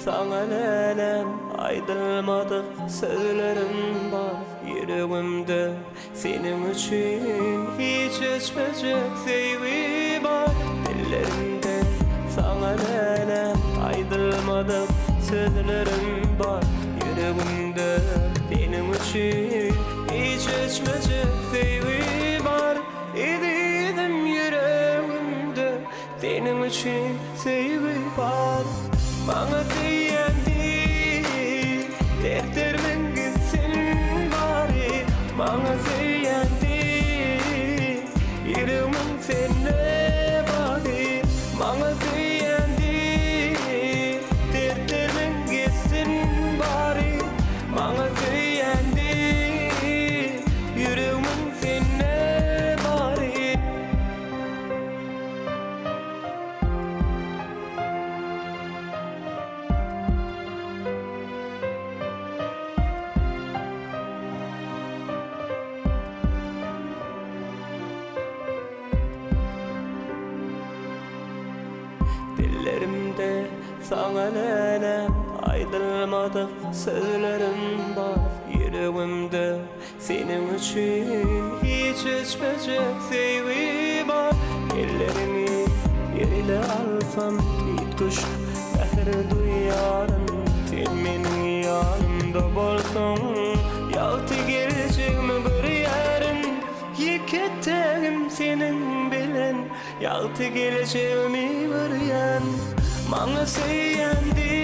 sana lelem aydılmadık sözlerim var yüreğimde senin için hiç geçmeyecek sevgi var dillerimde sana lelem aydılmadık sözlerim var yüreğimde senin için hiç geçmeyecek sevgi var İdim yüreğimde senin için sevgi var bana diyendi dertlerimin gitsin bari bana diyendi yüreğimin seninle bari bana diyendi dertlerimin gitsin bari bana diyendi yüreğimin seninle bari Dillerimde sana lelem aydılmadık sözlerim var yüreğimde senin için hiç geçmeyecek sevgi var ellerimi yerine alsam bir kuş mehir duyarım sen benim yanımda bolsan yaltı geleceğimi bir yarın yıkettim senin bilen yaltı geleceğimi bir yan bana seyendi